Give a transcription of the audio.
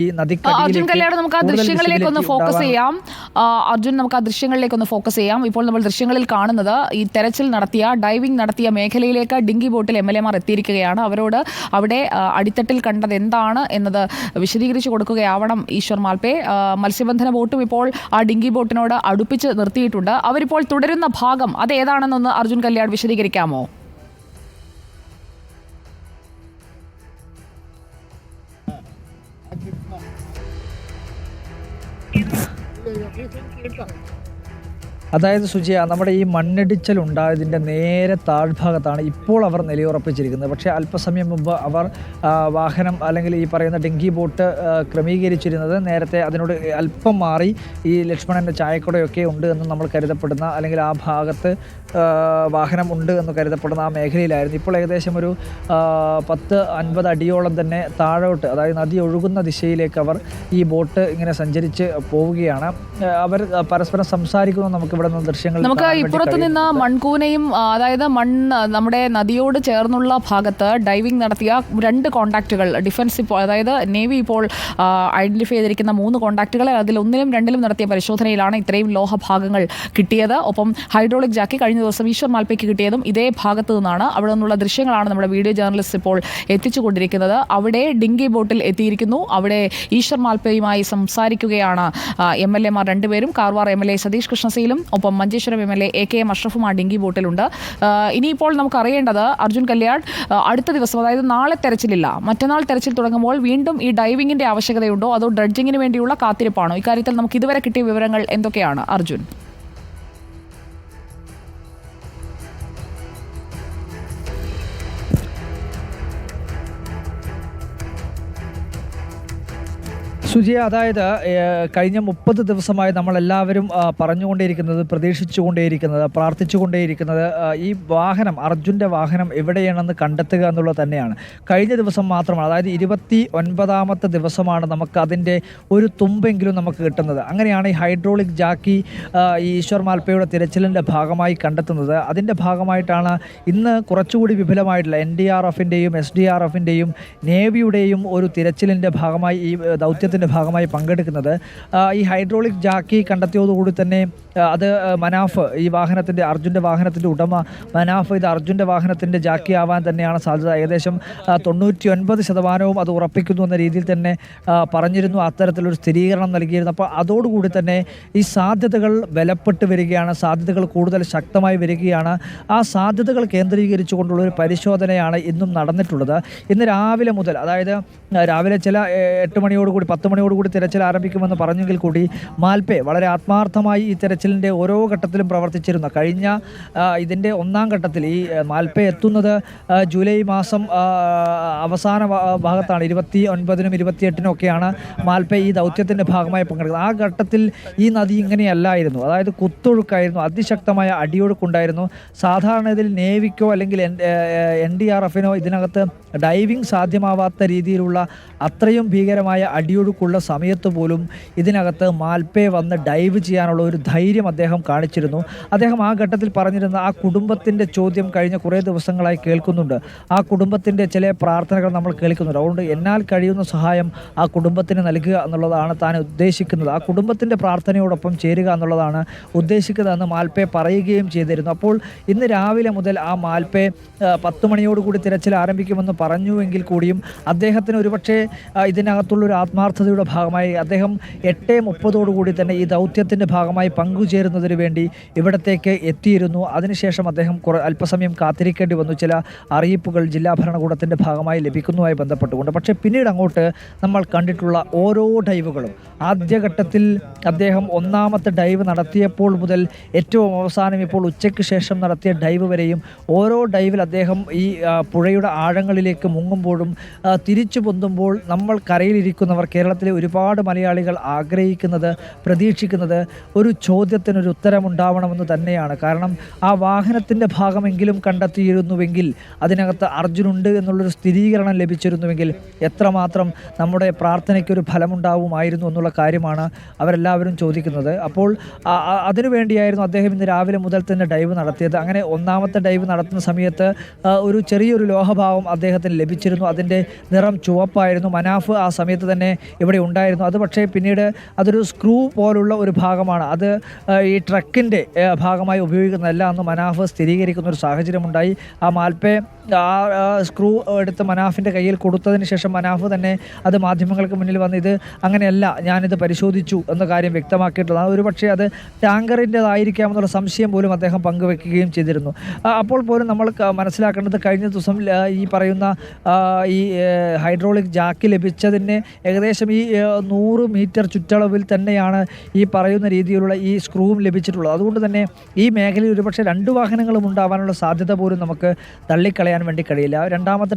ഈ അർജുൻ കല്യാണം നമുക്ക് ആ ദൃശ്യങ്ങളിലേക്കൊന്ന് ഫോക്കസ് ചെയ്യാം. ഇപ്പോൾ നമ്മൾ ദൃശ്യങ്ങളിൽ കാണുന്നത് ഈ തെരച്ചിൽ നടത്തിയ ഡൈവിംഗ് നടത്തിയ മേഖലയിലേക്ക് ഡിങ്കി ബോട്ടിൽ MLA മാർ എത്തിയിരിക്കുകയാണ്. അവരോട് അവിടെ അടിത്തട്ടിൽ കണ്ടത് എന്താണ് എന്നത് വിശദീകരിച്ചു കൊടുക്കുകയാവണം ഈശ്വർ മാൽപേ. മത്സ്യബന്ധന ബോട്ടും ഇപ്പോൾ ആ ഡിങ്കി ബോട്ടിനോട് അടുപ്പിച്ച് നിർത്തിയിട്ടുണ്ട്. അവരിപ്പോൾ തുടരുന്ന ഭാഗം അത് ഏതാണെന്നൊന്ന് അർജുൻ കല്യാൺ വിശദീകരിക്കാമോ? അതായത് സുജിയ, നമ്മുടെ ഈ മണ്ണിടിച്ചൽ ഉണ്ടായതിൻ്റെ നേരെ താഴ്ഭാഗത്താണ് ഇപ്പോൾ അവർ നിലയുറപ്പിച്ചിരിക്കുന്നത്. പക്ഷേ അല്പസമയം മുമ്പ് അവർ വാഹനം അല്ലെങ്കിൽ ഈ പറയുന്ന ഡിങ്കി ബോട്ട് ക്രമീകരിച്ചിരുന്നത് നേരത്തെ അതിനോട് അല്പം മാറി ഈ ലക്ഷ്മണൻ്റെ ചായക്കടയൊക്കെ ഉണ്ട് എന്ന് നമ്മൾ കരുതപ്പെടുന്ന അല്ലെങ്കിൽ ആ ഭാഗത്ത് വാഹനം ഉണ്ട് എന്ന് കരുതപ്പെടുന്ന ആ മേഖലയിലായിരുന്നു. ഇപ്പോൾ ഏകദേശം ഒരു 10-50 അടിയോളം തന്നെ താഴോട്ട്, അതായത് നദി ഒഴുകുന്ന ദിശയിലേക്ക് അവർ ഈ ബോട്ട് ഇങ്ങനെ സഞ്ചരിച്ച് പോവുകയാണ്. അവർ പരസ്പരം സംസാരിക്കുന്നു. നമുക്ക് ഇവിടെ നിന്ന് ദൃശ്യങ്ങൾ നമുക്ക് ഇപ്പുറത്ത് നിന്ന് മൺകൂനയും അതായത് നമ്മുടെ നദിയോട് ചേർന്നുള്ള ഭാഗത്ത് ഡൈവിംഗ് നടത്തിയ 2 കോൺടാക്റ്റുകൾ ഡിഫൻസ് ഇപ്പോൾ അതായത് നേവി ഇപ്പോൾ ഐഡന്റിഫൈ ചെയ്തിരിക്കുന്ന 3 കോൺടാക്റ്റുകൾ അതിൽ 1-ലും 2-ലും നടത്തിയ പരിശോധനയിലാണ് ഇത്രയും ലോഹഭാഗങ്ങൾ കിട്ടിയത്. ഒപ്പം ഹൈഡ്രോളിക് ജാക്കി കഴിഞ്ഞ ദിവസം ഈശ്വർ മാൽപേക്ക് കിട്ടിയതും ഇതേ ഭാഗത്തു നിന്നാണ്. അവിടെ നിന്നുള്ള ദൃശ്യങ്ങളാണ് നമ്മുടെ വീഡിയോ ജേർണലിസ്റ്റ് ഇപ്പോൾ എത്തിച്ചുകൊണ്ടിരിക്കുന്നത്. അവിടെ ഡിങ്കി ബോട്ടിൽ എത്തിയിരിക്കുന്നു. അവിടെ ഈശ്വർ മാൽപേയുമായി സംസാരിക്കുകയാണ് MLA മാർ 2 പേരും. കാർവാർ MLA സതീഷ് കൃഷ്ണസീലും ഒപ്പം മഞ്ചേശ്വരം MLA AKM അഷ്റഫും ആ ഡിങ്കി ബോട്ടിലുണ്ട്. ഇനിയിപ്പോൾ നമുക്കറിയേണ്ടത് അർജുൻ കല്യാൺ, അടുത്ത ദിവസം അതായത് നാളെ തെരച്ചിലില്ല, മറ്റന്നാൾ തെരച്ചിൽ തുടങ്ങുമ്പോൾ വീണ്ടും ഈ ഡൈവിങ്ങിന്റെ ആവശ്യകതയുണ്ടോ അതോ ഡ്രഡ്ജിങ്ങിന് വേണ്ടിയുള്ള കാത്തിരിപ്പാണോ? ഇക്കാര്യത്തിൽ നമുക്ക് ഇതുവരെ കിട്ടിയ വിവരങ്ങൾ എന്തൊക്കെയാണ് അർജുൻ? സുജിയ, അതായത് കഴിഞ്ഞ 30 ദിവസമായി നമ്മളെല്ലാവരും പറഞ്ഞുകൊണ്ടേയിരിക്കുന്നത്, പ്രതീക്ഷിച്ചുകൊണ്ടേയിരിക്കുന്നത്, പ്രാർത്ഥിച്ചുകൊണ്ടേയിരിക്കുന്നത് ഈ വാഹനം, അർജുൻ്റെ വാഹനം എവിടെയാണെന്ന് കണ്ടെത്തുക എന്നുള്ളത് തന്നെയാണ്. കഴിഞ്ഞ ദിവസം മാത്രമാണ്, അതായത് 29ാമത്തെ ദിവസമാണ് നമുക്ക് അതിൻ്റെ ഒരു തുമ്പെങ്കിലും നമുക്ക് കിട്ടുന്നത്. അങ്ങനെയാണ് ഈ ഹൈഡ്രോളിക് ജാക്കി ഈ ഈശ്വർ മാൽപേയുടെ തിരച്ചിലിൻ്റെ ഭാഗമായി കണ്ടെത്തുന്നത്. അതിൻ്റെ ഭാഗമായിട്ടാണ് ഇന്ന് കുറച്ചുകൂടി വിപുലമായിട്ടുള്ള NDRFൻ്റെയും SDRFൻ്റെയും നേവിയുടെയും ഒരു തിരച്ചിലിൻ്റെ ഭാഗമായി ഈ ദൗത്യത്തിൻ്റെ ഭാഗമായി പങ്കെടുക്കുന്നത്. ഈ ഹൈഡ്രോളിക് ജാക്കി കണ്ടെത്തിയതോടുകൂടി തന്നെ അത് മനാഫ്, ഈ വാഹനത്തിൻ്റെ അർജുൻ്റെ വാഹനത്തിൻ്റെ ഉടമ മനാഫ് ഇത് അർജുൻ്റെ വാഹനത്തിൻ്റെ ജാക്കി ആവാൻ തന്നെയാണ് സാധ്യത. ഏകദേശം 99% അത് ഉറപ്പിക്കുന്നു എന്ന രീതിയിൽ തന്നെ പറഞ്ഞിരുന്നു. അത്തരത്തിലൊരു സ്ഥിരീകരണം നൽകിയിരുന്നു. അപ്പോൾ അതോടുകൂടി തന്നെ ഈ സാധ്യതകൾ ബലപ്പെട്ട് വരികയാണ്, സാധ്യതകൾ കൂടുതൽ ശക്തമായി വരികയാണ്. ആ സാധ്യതകൾ കേന്ദ്രീകരിച്ചുകൊണ്ടുള്ളൊരു പരിശോധനയാണ് ഇന്നും നടന്നിട്ടുള്ളത്. ഇന്ന് രാവിലെ മുതൽ, അതായത് രാവിലെ ചില 8 മണിയോടുകൂടി 10 മണിയോടുകൂടി തിരച്ചിൽ ആരംഭിക്കുമെന്ന് പറഞ്ഞെങ്കിൽ കൂടി മാൽപേ വളരെ ആത്മാർത്ഥമായി ഈ തിരച്ചിലിൻ്റെ ഓരോ ഘട്ടത്തിലും പ്രവർത്തിച്ചിരുന്നു. കഴിഞ്ഞ ഇതിൻ്റെ 1ാം ഘട്ടത്തിൽ ഈ മാൽപേ എത്തുന്നത് ജൂലൈ മാസം അവസാന ഭാഗത്താണ്. 29-നും 28-നും ഒക്കെയാണ് മാൽപേ ഈ ദൗത്യത്തിൻ്റെ ഭാഗമായി പങ്കെടുക്കുന്നത്. ആ ഘട്ടത്തിൽ ഈ നദി ഇങ്ങനെയല്ലായിരുന്നു, അതായത് കുത്തൊഴുക്കായിരുന്നു, അതിശക്തമായ അടിയൊഴുക്കുണ്ടായിരുന്നു. സാധാരണ ഇതിൽ നേവിക്കോ അല്ലെങ്കിൽ NDRFനോ ഇതിനകത്ത് ഡൈവിംഗ് സാധ്യമാവാത്ത രീതിയിലുള്ള അത്രയും ഭീകരമായ അടിയൊഴുക്കുള്ള സമയത്ത് പോലും ഇതിനകത്ത് മാൽപേ വന്ന് ഡൈവ് ചെയ്യാനുള്ള ഒരു ധൈര്യം അദ്ദേഹം കാണിച്ചിരുന്നു. അദ്ദേഹം ആ ഘട്ടത്തിൽ പറഞ്ഞിരുന്ന ആ കുടുംബത്തിൻ്റെ ചോദ്യം കഴിഞ്ഞ കുറേ ദിവസങ്ങളായി കേൾക്കുന്നുണ്ട്. ആ കുടുംബത്തിൻ്റെ ചില പ്രാർത്ഥനകൾ നമ്മൾ കേൾക്കുന്നുണ്ട്. അതുകൊണ്ട് എന്നാൽ കഴിയുന്ന സഹായം ആ കുടുംബത്തിന് നൽകുക എന്നുള്ളതാണ് താൻ ഉദ്ദേശിക്കുന്നത്. ആ കുടുംബത്തിൻ്റെ പ്രാർത്ഥനയോടൊപ്പം ചേരുക എന്നുള്ളതാണ് ഉദ്ദേശിക്കുന്നതെന്ന് മാൽപേ പറയുകയും ചെയ്തിരുന്നു. അപ്പോൾ ഇന്ന് രാവിലെ മുതൽ ആ മാൽപേ 10 മണിയോടുകൂടി തിരച്ചിൽ ആരംഭിക്കുമെന്ന് പറഞ്ഞുവെങ്കിൽ കൂടിയും അദ്ദേഹത്തിന് ഒരുപക്ഷെ ഇതിനകത്തുള്ളൊരു ആത്മാർത്ഥതയുടെ ഭാഗമായി അദ്ദേഹം 8:30 തന്നെ ഈ ദൗത്യത്തിൻ്റെ ഭാഗമായി പങ്കുചേരുന്നതിന് വേണ്ടി ഇവിടത്തേക്ക് എത്തിയിരുന്നു. അതിനുശേഷം അദ്ദേഹം അല്പസമയം കാത്തിരിക്കേണ്ടി വന്നു, ചില അറിയിപ്പുകൾ ജില്ലാ ഭരണകൂടത്തിൻ്റെ ഭാഗമായി ലഭിക്കുന്നതുമായി ബന്ധപ്പെട്ടുകൊണ്ട്. പക്ഷേ പിന്നീട് അങ്ങോട്ട് നമ്മൾ കണ്ടിട്ടുള്ള ഓരോ ഡൈവുകളും, ആദ്യഘട്ടത്തിൽ അദ്ദേഹം 1ാമത്തെ ഡൈവ് നടത്തിയപ്പോൾ മുതൽ ഏറ്റവും അവസാനം ഇപ്പോൾ ഉച്ചയ്ക്ക് ശേഷം നടത്തിയ ഡൈവ് വരെയും ഓരോ ഡൈവിൽ അദ്ദേഹം ഈ പുഴയുടെ ആഴങ്ങളിലേക്ക് മുങ്ങുമ്പോഴും തിരിച്ചു പൊന്തുമ്പോൾ നമ്മൾ കരയിലിരിക്കുന്നവർ, കേരളത്തിലെ ഒരുപാട് മലയാളികൾ ആഗ്രഹിക്കുന്നത്, പ്രതീക്ഷിക്കുന്നത് ഒരു ചോദ്യത്തിനൊരു ഉത്തരമുണ്ടാവണമെന്ന് തന്നെയാണ്. കാരണം ആ വാഹനത്തിൻ്റെ ഭാഗമെങ്കിലും കണ്ടെത്തിയിരുന്നുവെങ്കിൽ, അതിനകത്ത് അർജുനുണ്ട് എന്നുള്ളൊരു സ്ഥിരീകരണം ലഭിച്ചിരുന്നുവെങ്കിൽ എത്രമാത്രം നമ്മുടെ പ്രാർത്ഥനയ്ക്കൊരു ഫലമുണ്ടാവുമായിരുന്നു എന്നുള്ള കാര്യമാണ് അവരെല്ലാവരും ചോദിക്കുന്നത്. അപ്പോൾ അതിനുവേണ്ടിയായിരുന്നു അദ്ദേഹം ഇന്ന് രാവിലെ മുതൽ തന്നെ ഡൈവ് നടത്തിയത്. അങ്ങനെ 1ാമത്തെ ഡൈവ് നടത്തുന്ന സമയത്ത് ഒരു ചെറിയൊരു ലോഹഭാവം അദ്ദേഹത്തിന് ലഭിച്ചിരുന്നു. അതിൻ്റെ നിറം ചുവപ്പായിരുന്നു. മനാഫ് ആ സമയത്ത് തന്നെ ഇവിടെ ഇവിടെ ഉണ്ടായിരുന്നു. അത് പക്ഷേ പിന്നീട് അതൊരു സ്ക്രൂ പോലുള്ള ഒരു ഭാഗമാണ്, അത് ഈ ട്രക്കിൻ്റെ ഭാഗമായി ഉപയോഗിക്കുന്നതല്ല എന്ന് മനാഫ് സ്ഥിരീകരിക്കുന്ന ഒരു സാഹചര്യമുണ്ടായി. ആ മാൽപ്പെ സ്ക്രൂ എടുത്ത് മനാഫിൻ്റെ കയ്യിൽ കൊടുത്തതിന് ശേഷം മനാഫ് തന്നെ അത് മാധ്യമങ്ങൾക്ക് മുന്നിൽ വന്ന് ഇത് അങ്ങനെയല്ല, ഞാനിത് പരിശോധിച്ചു എന്ന കാര്യം വ്യക്തമാക്കിയിട്ടുള്ളത്. ഒരു പക്ഷേ അത് ടാങ്കറിൻ്റെതായിരിക്കാമെന്നുള്ള സംശയം പോലും അദ്ദേഹം പങ്കുവെക്കുകയും ചെയ്തിരുന്നു. അപ്പോൾ പോലും നമ്മൾ മനസ്സിലാക്കേണ്ടത് കഴിഞ്ഞ ദിവസം ഈ പറയുന്ന ഈ ഹൈഡ്രോളിക് ജാക്ക് ലഭിച്ചതിന് ഏകദേശം ഈ 100 മീറ്റർ ചുറ്റളവിൽ തന്നെയാണ് ഈ പറയുന്ന രീതിയിലുള്ള ഈ സ്ക്രൂവും ലഭിച്ചിട്ടുള്ളത്. അതുകൊണ്ട് തന്നെ ഈ മേഖലയിൽ ഒരുപക്ഷെ 2 വാഹനങ്ങളും ഉണ്ടാവാനുള്ള സാധ്യത പോലും നമുക്ക് തള്ളിക്കളയാൻ വേണ്ടി കഴിയില്ല. രണ്ടാമത്തെ